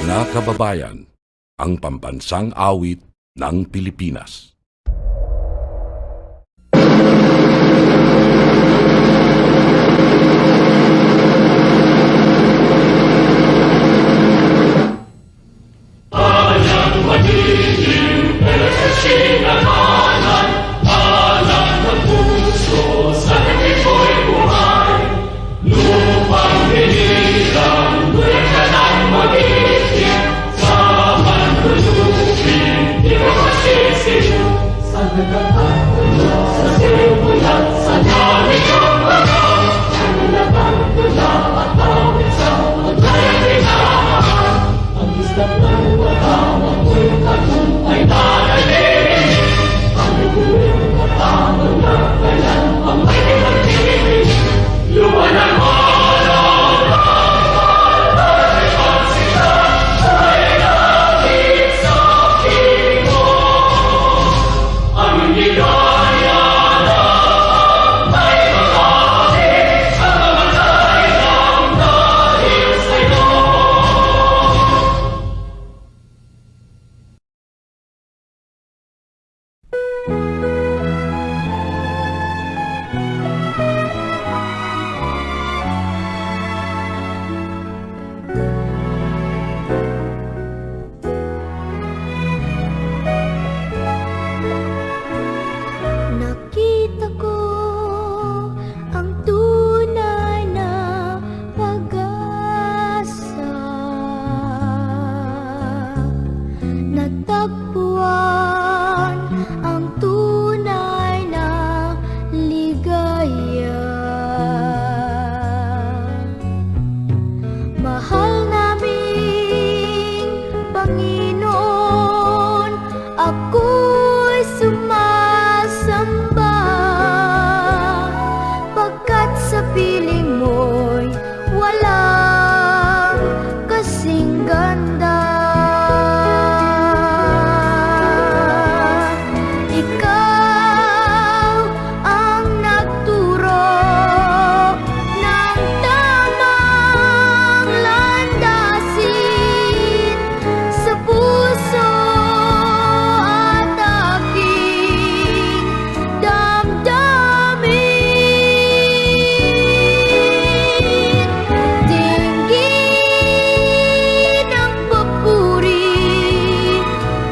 Mga kababayan, ang pambansang awit ng Pilipinas. Nakita ko ang tunay na pag-asa, natagpuan ang tunay na ligaya. Mahal naming Panginoon, ako'y sumasamba, pagkat sa piling mo'y walang kasing ganda. Ikaw ang nagturo ng tamang landasin sa puso at aking damdamin. Dinggin ang papuri,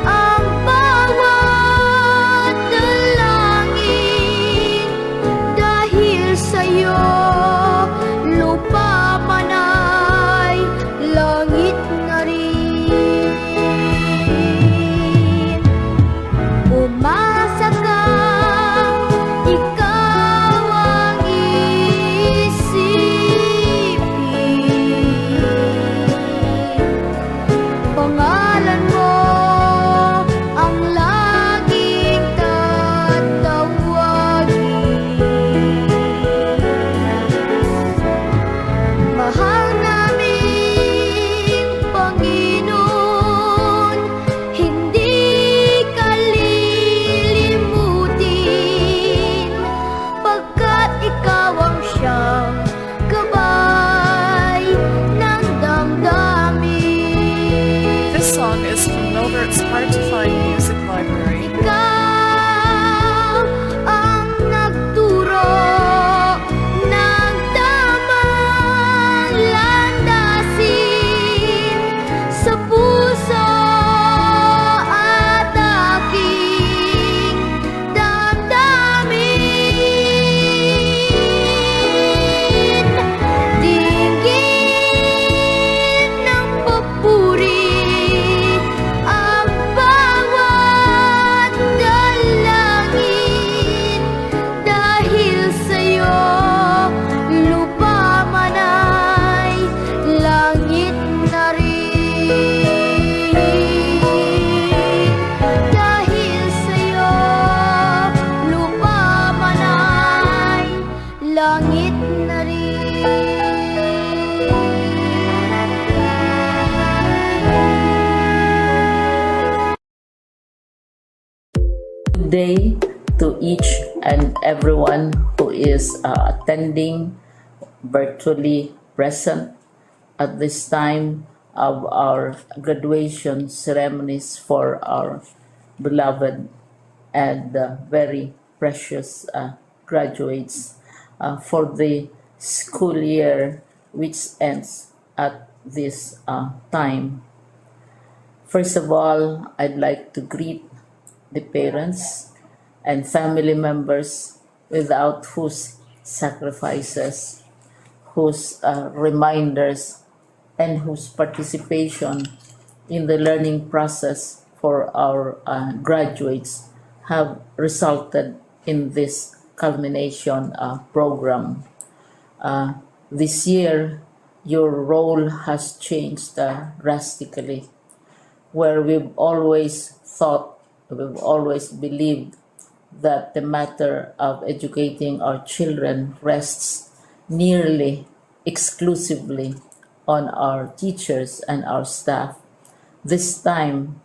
ang bawat dalangin, dahil sa'yo lupa man ay langit na rin. Umasa ka, ikaw ang iisipin, pangalan mo ang laging tatawagin. Mahal naming Panginoon, hindi ka lilimutin, pagkat ikaw ang siyang gabay ng damdamin. This song is from Milbert's Hard to Find Music Library. Ikaw ang nagturo ng tamang landasin sa puso at aking damdamin. Dinggin ng papuri, ang bawat dalangin, dahil sa'yo lupa man ay langit na rin. Dahil sa'yo lupa man ay langit na rin. Good day to each and everyone who is attending virtually present at this time of our graduation ceremonies for our beloved and very precious graduates for the school year which ends at this time. First of all, I'd like to greet the parents and family members without whose sacrifices, whose reminders, and whose participation in the learning process for our graduates have resulted in this culmination program. This year, your role has changed drastically, where we've always thought, we've always believed that the matter of educating our children rests nearly exclusively on our teachers and our staff. This time,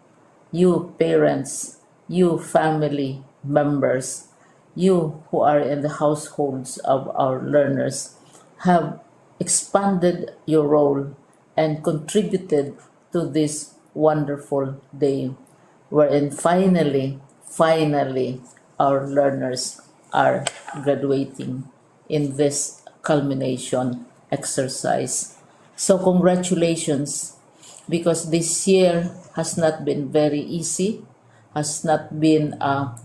you parents, you family members, you who are in the households of our learners have expanded your role and contributed to this wonderful day wherein finally our learners are graduating in this culmination exercise. So congratulations, because this year has not been very easy, has not been a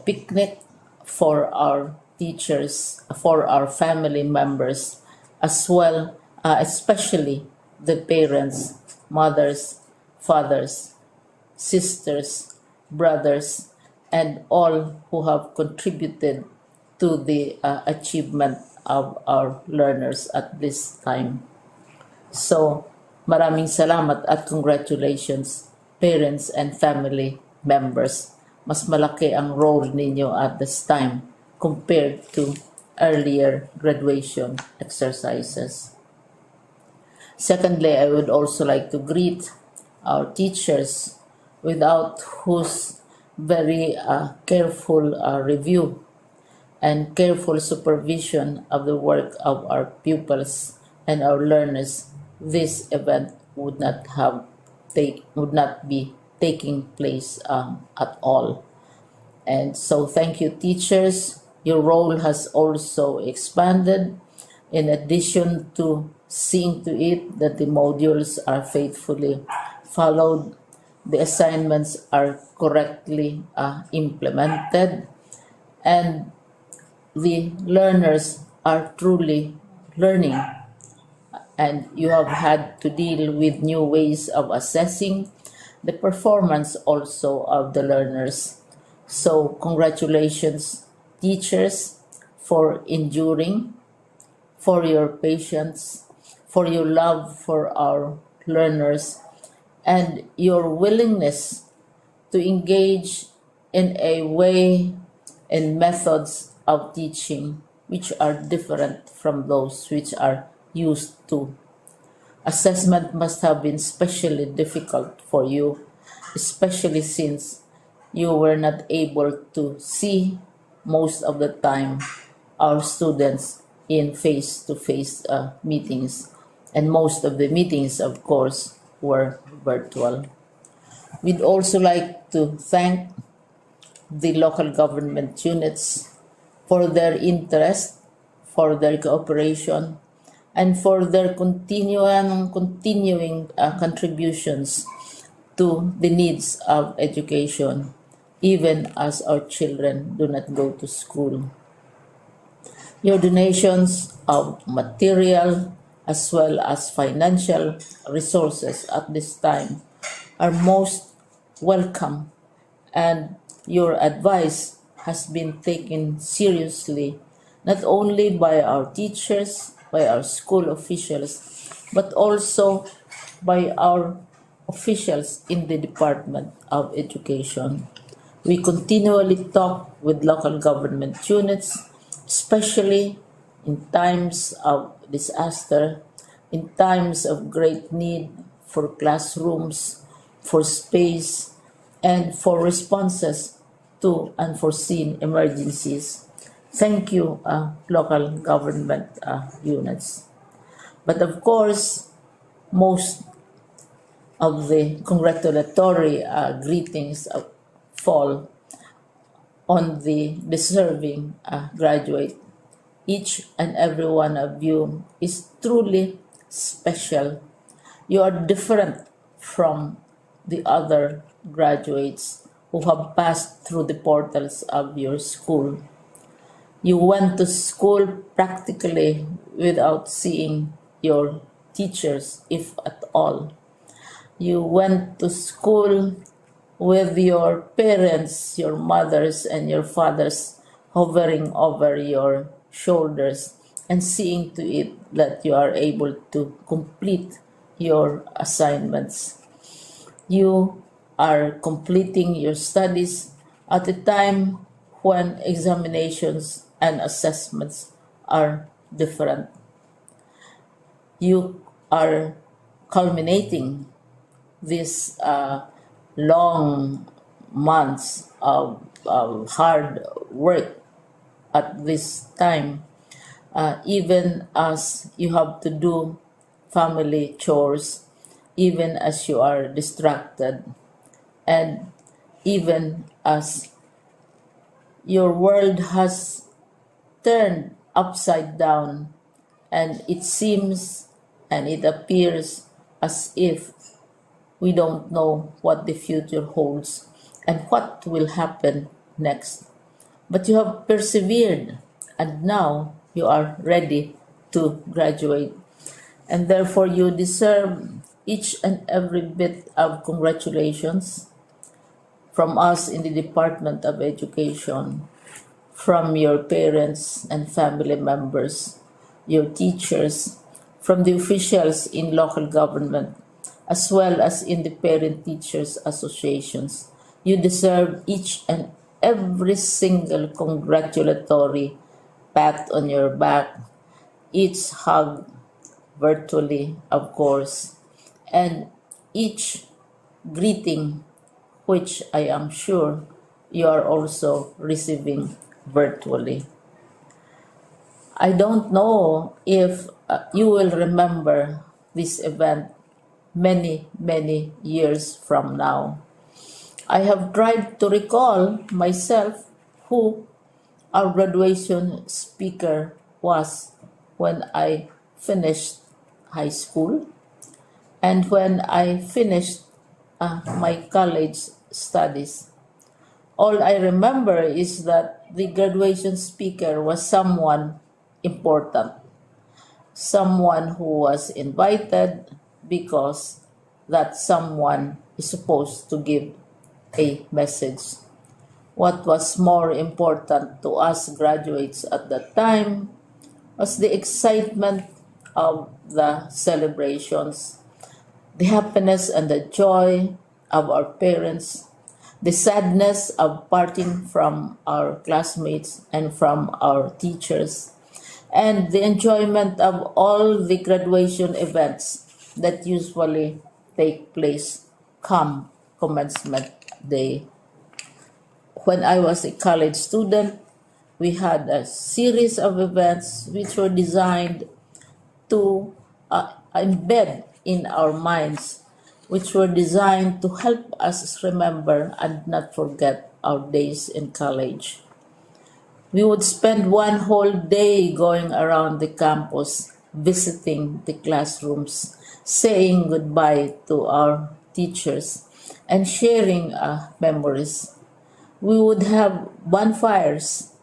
picnic for our teachers, for our family members, as well, especially the parents, mothers, fathers, sisters, brothers, and all who have contributed to the achievement of our learners at this time. So, maraming salamat at congratulations, parents and family members. Mas malaki ang role ninyo at this time compared to earlier graduation exercises. Secondly, I would also like to greet our teachers, without whose very careful review and careful supervision of the work of our pupils and our learners, this event would not be taking place at all. And so thank you, teachers. Your role has also expanded, in addition to seeing to it that the modules are faithfully followed, the assignments are correctly implemented, and the learners are truly learning. And you have had to deal with new ways of assessing the performance also of the learners. So congratulations, teachers, for enduring, for your patience, for your love for our learners, and your willingness to engage in a way and methods of teaching which are different from those which are used to. Assessment must have been especially difficult for you, especially since you were not able to see most of the time our students in face-to-face meetings, and most of the meetings, of course, were virtual. We'd also like to thank the local government units for their interest, for their cooperation, and for their continuing contributions to the needs of education, even as our children do not go to school. Your donations of material as well as financial resources at this time are most welcome, and your advice has been taken seriously not only by our teachers, by our school officials, but also by our officials in the Department of Education. We continually talk with local government units, especially in times of disaster, in times of great need for classrooms, for space, and for responses to unforeseen emergencies. Thank you, local government units. But of course, most of the congratulatory greetings fall on the deserving graduate. Each and every one of you is truly special. You are different from the other graduates who have passed through the portals of your school. You went to school practically without seeing your teachers, if at all. You went to school with your parents, your mothers, and your fathers hovering over your shoulders and seeing to it that you are able to complete your assignments. You are completing your studies at a time when examinations and assessments are different. You are culminating these long months of hard work at this time, even as you have to do family chores, even as you are distracted, and even as your world has turned upside down, and it seems and it appears as if we don't know what the future holds and what will happen next. But you have persevered, and now you are ready to graduate. And therefore, you deserve each and every bit of congratulations from us in the Department of Education, from your parents and family members, your teachers, from the officials in local government, as well as in the parent teachers associations. You deserve each and every single congratulatory pat on your back, each hug virtually, of course, and each greeting, which I am sure you are also receiving virtually. I don't know if you will remember this event many, many years from now. I have tried to recall myself who our graduation speaker was when I finished high school and when I finished my college studies. All I remember is that the graduation speaker was someone important, someone who was invited because that someone is supposed to give a message. What was more important to us graduates at that time was the excitement of the celebrations, the happiness and the joy of our parents, the sadness of parting from our classmates and from our teachers, and the enjoyment of all the graduation events that usually take place come commencement day. When I was a college student, we had a series of events which were designed to embed in our minds, which were designed to help us remember and not forget our days in college. We would spend one whole day going around the campus, visiting the classrooms, saying goodbye to our teachers, and sharing memories. We would have bonfires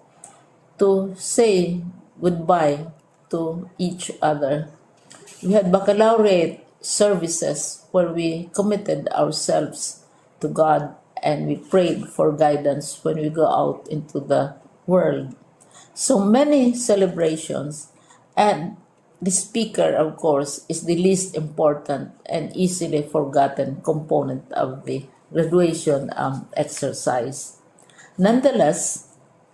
to say goodbye to each other. We had baccalaureate services where we committed ourselves to God and we prayed for guidance when we go out into the world. So many celebrations, and the speaker, of course, is the least important and easily forgotten component of the graduation exercise. Nonetheless,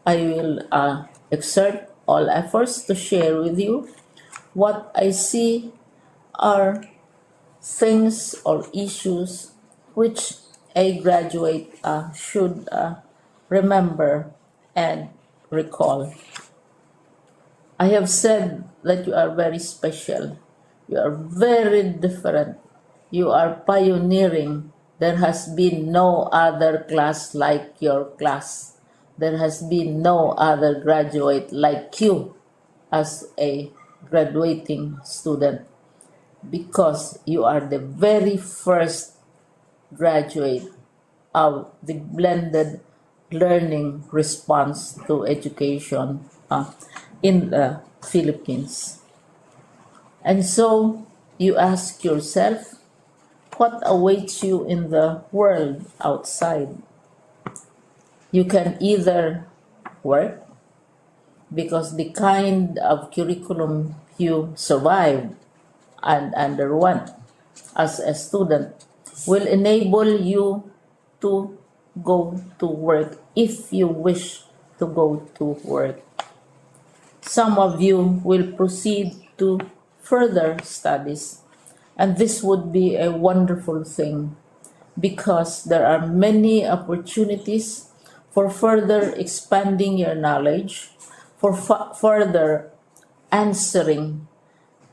I will exert all efforts to share with you what I see are things or issues which a graduate should remember and recall. I have said that you are very special. You are very different You are pioneering. There has been no other class like your class. There has been no other graduate like you as a graduating student, because you are the very first graduate of the blended learning response to education in the Philippines. And so you ask yourself, what awaits you in the world outside? You can either work, because the kind of curriculum you survived and underwent as a student will enable you to go to work if you wish to go to work. Some of you will proceed to further studies, and this would be a wonderful thing, because there are many opportunities for further expanding your knowledge, for further answering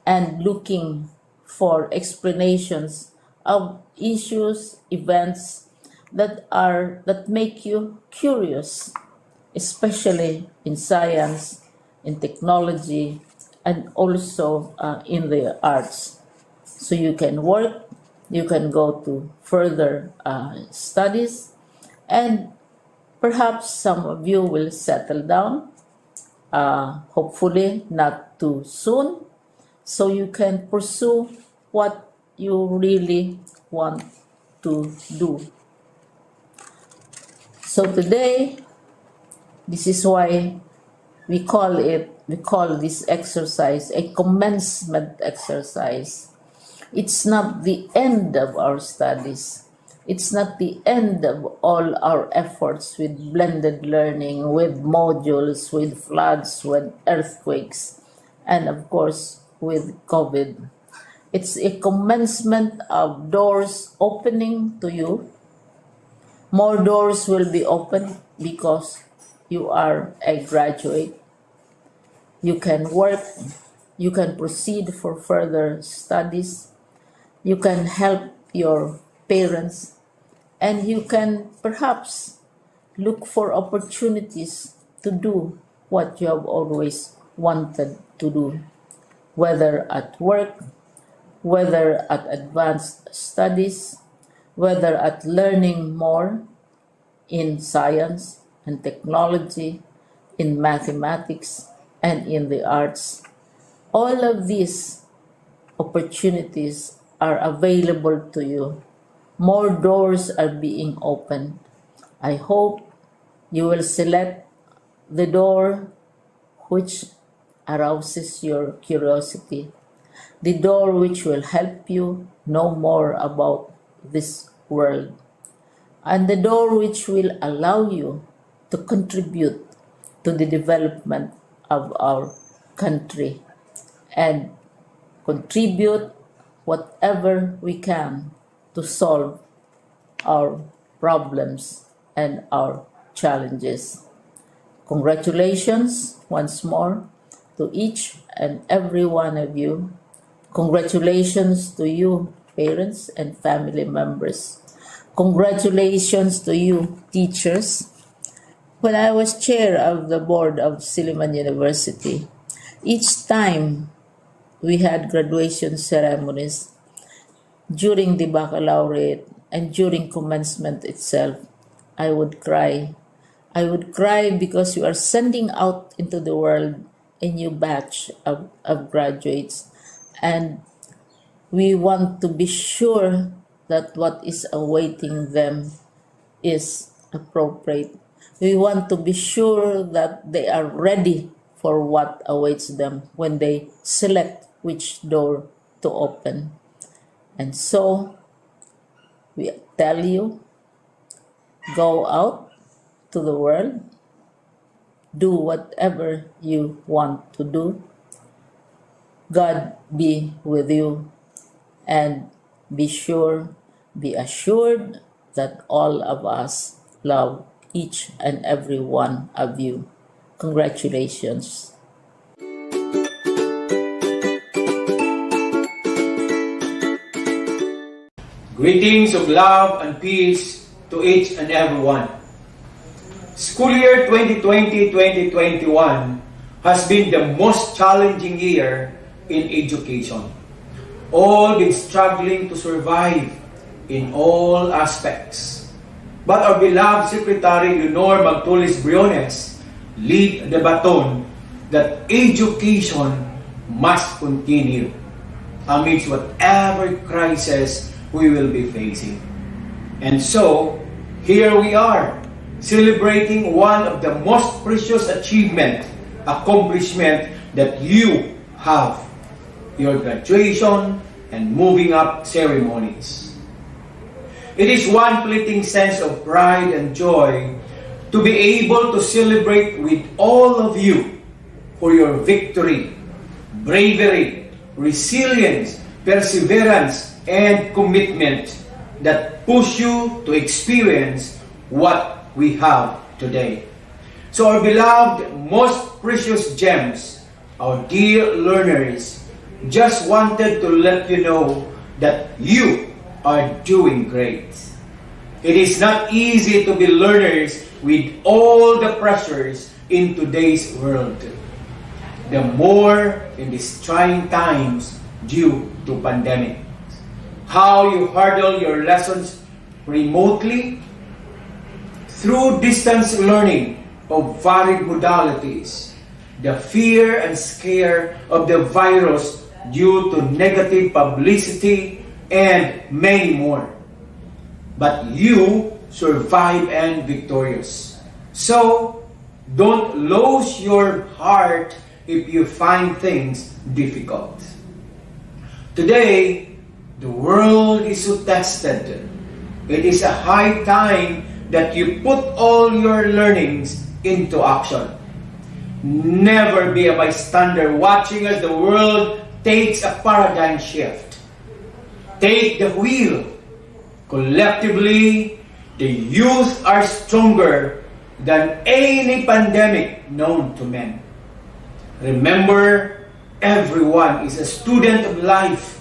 and looking for explanations of issues, events that make you curious, especially in science, in technology, and also in the arts. So you can work, you can go to further studies, and perhaps some of you will settle down, hopefully not too soon, so you can pursue what you really want to do. So today, this is why we call this exercise a commencement exercise. It's not the end of our studies. It's not the end of all our efforts with blended learning, with modules, with floods, with earthquakes, and of course with COVID. It's a commencement of doors opening to you. More doors will be opened because you are a graduate. You can work, you can proceed for further studies, you can help your parents, and you can perhaps look for opportunities to do what you have always wanted to do, whether at work, whether at advanced studies, whether at learning more in science and technology, in mathematics, and in the arts. All of these opportunities are available to you. More doors are being opened. I hope you will select the door which arouses your curiosity, the door which will help you know more about this world, and the door which will allow you to contribute to the development of our country and contribute whatever we can to solve our problems and our challenges. Congratulations once more to each and every one of you. Congratulations to you, parents and family members. Congratulations to you, teachers. When I was chair of the board of Silliman University, each time we had graduation ceremonies, during the baccalaureate and during commencement itself, I would cry. I would cry because you are sending out into the world a new batch of graduates, and we want to be sure that what is awaiting them is appropriate. We want to be sure that they are ready for what awaits them when they select which door to open. And so we tell you, go out to the world, do whatever you want to do. God be with you, and be assured that all of us love each and every one of you. Congratulations. Greetings of love and peace to each and every one. School year 2020-2021 has been the most challenging year in education. All been struggling to survive in all aspects. But our beloved Secretary Leonor Magtulis Briones lead the baton that education must continue amidst whatever crisis we will be facing. And so, here we are, celebrating one of the most precious accomplishment that you have, your graduation and moving up ceremonies. It is one fleeting sense of pride and joy to be able to celebrate with all of you for your victory, bravery, resilience, perseverance, and commitment that push you to experience what we have today. So our beloved, most precious gems, our dear learners, just wanted to let you know that you are doing great. It is not easy to be learners with all the pressures in today's world. The more in these trying times due to pandemic. How you hurdle your lessons remotely through distance learning of varied modalities, the fear and scare of the virus due to negative publicity, and many more. But you survive and victorious. So, don't lose your heart if you find things difficult. Today, the world is so tested. It is a high time that you put all your learnings into action. Never be a bystander watching as the world takes a paradigm shift. Take the wheel. Collectively, the youth are stronger than any pandemic known to men. Remember, everyone is a student of life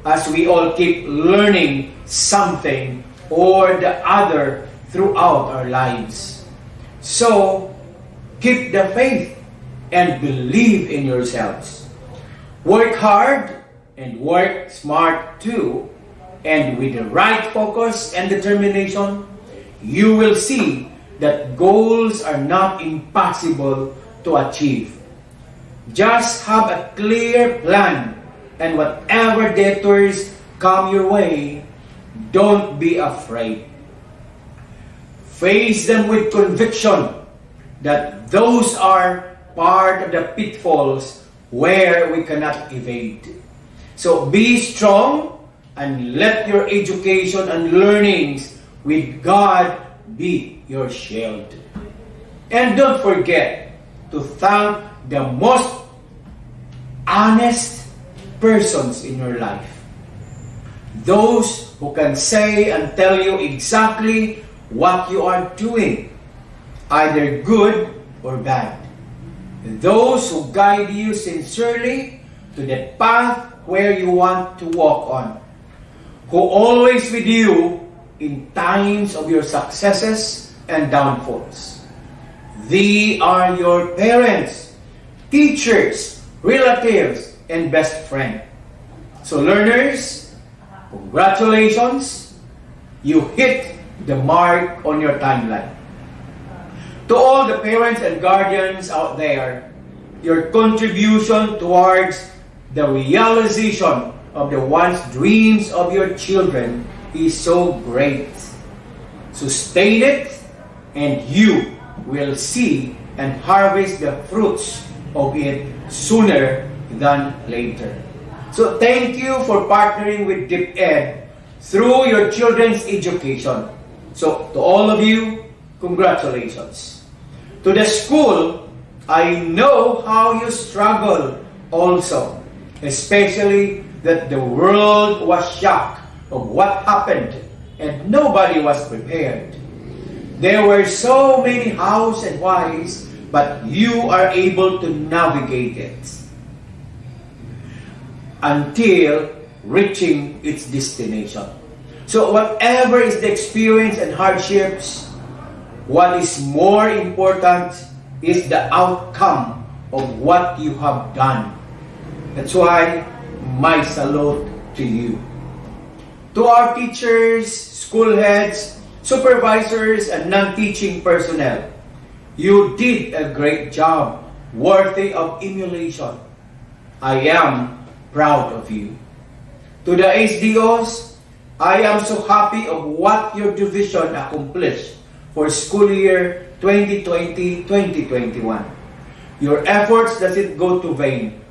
as we all keep learning something or the other throughout our lives. So, keep the faith and believe in yourselves. Work hard and work smart too, and with the right focus and determination, you will see that goals are not impossible to achieve. Just have a clear plan, and whatever detours come your way, don't be afraid. Face them with conviction that those are part of the pitfalls where we cannot evade. So be strong and let your education and learnings with God be your shield. And don't forget to thank the most honest persons in your life. Those who can say and tell you exactly what you are doing, either good or bad. Those who guide you sincerely to the path where you want to walk on. Who always with you in times of your successes and downfalls. They are your parents, teachers, relatives, and best friend. So learners, congratulations, you hit the mark on your timeline. To all the parents and guardians out there, your contribution towards the realization of the once dreams of your children is so great. Sustain it, and you will see and harvest the fruits of it sooner than later. So thank you for partnering with DepEd through your children's education. So to all of you, congratulations. To the school, I know how you struggle also, especially that the world was shocked of what happened and nobody was prepared. There were so many hows and whys, but you are able to navigate it until reaching its destination. So whatever is the experience and hardships, what is more important is the outcome of what you have done. That's why my salute to you. To our teachers, school heads, supervisors, and non-teaching personnel, you did a great job, worthy of emulation. I am proud of you. To the SDOs, I am so happy of what your division accomplished for school year 2020-2021. Your efforts doesn't go to vain.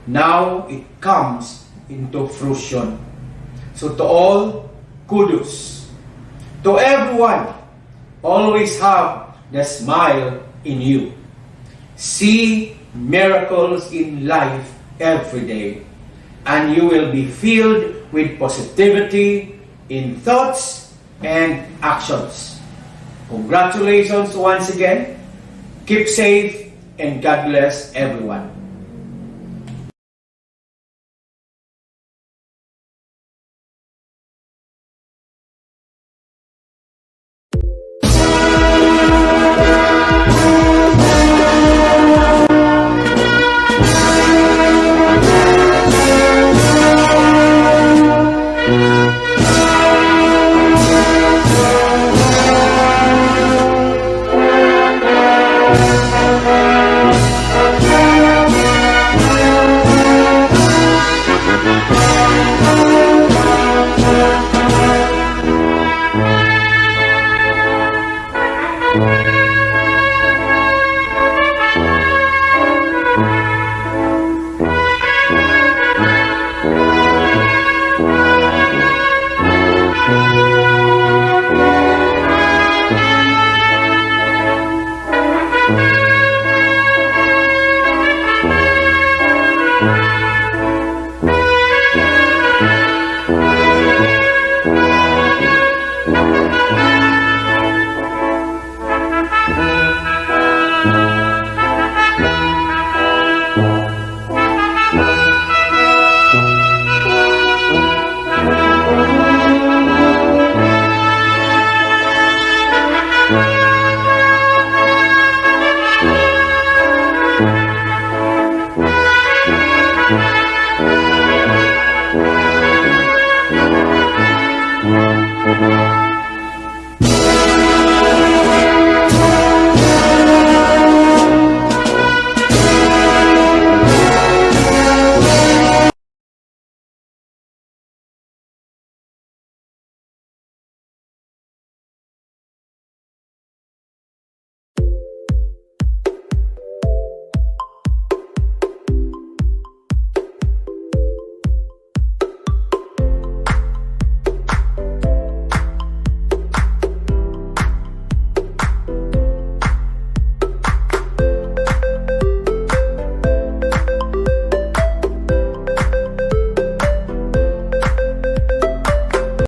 Now it comes into fruition. So to all, kudos. To everyone, always have the smile in you. See miracles in life every day, and you will be filled with positivity in thoughts and actions. Congratulations once again. Keep safe and God bless everyone.